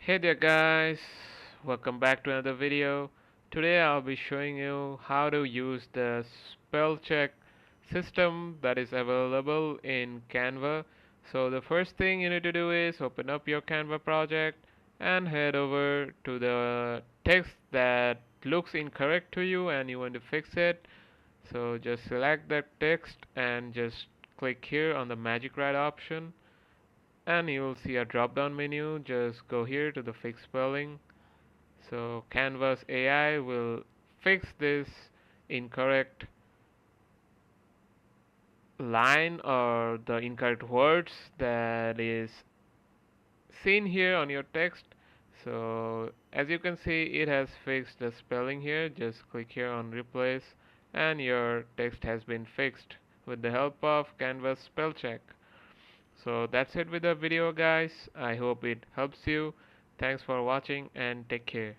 Hey there guys, welcome back to another video. Today I'll be showing you how to use the spell check system that is available in Canva. So the first thing you need to do is open up your Canva project and head over to the text that looks incorrect to you and you want to fix it. So just select that text and just click here on the magic right option and you will see a drop down menu. Just go here to the fix spelling. So Canvas AI will fix this incorrect line or the incorrect words that is seen here on your text. So as you can see, it has fixed the spelling here. Just click here on replace and your text has been fixed with the help of Canvas spell check. So that's it with the video guys. I hope it helps you. Thanks for watching and take care.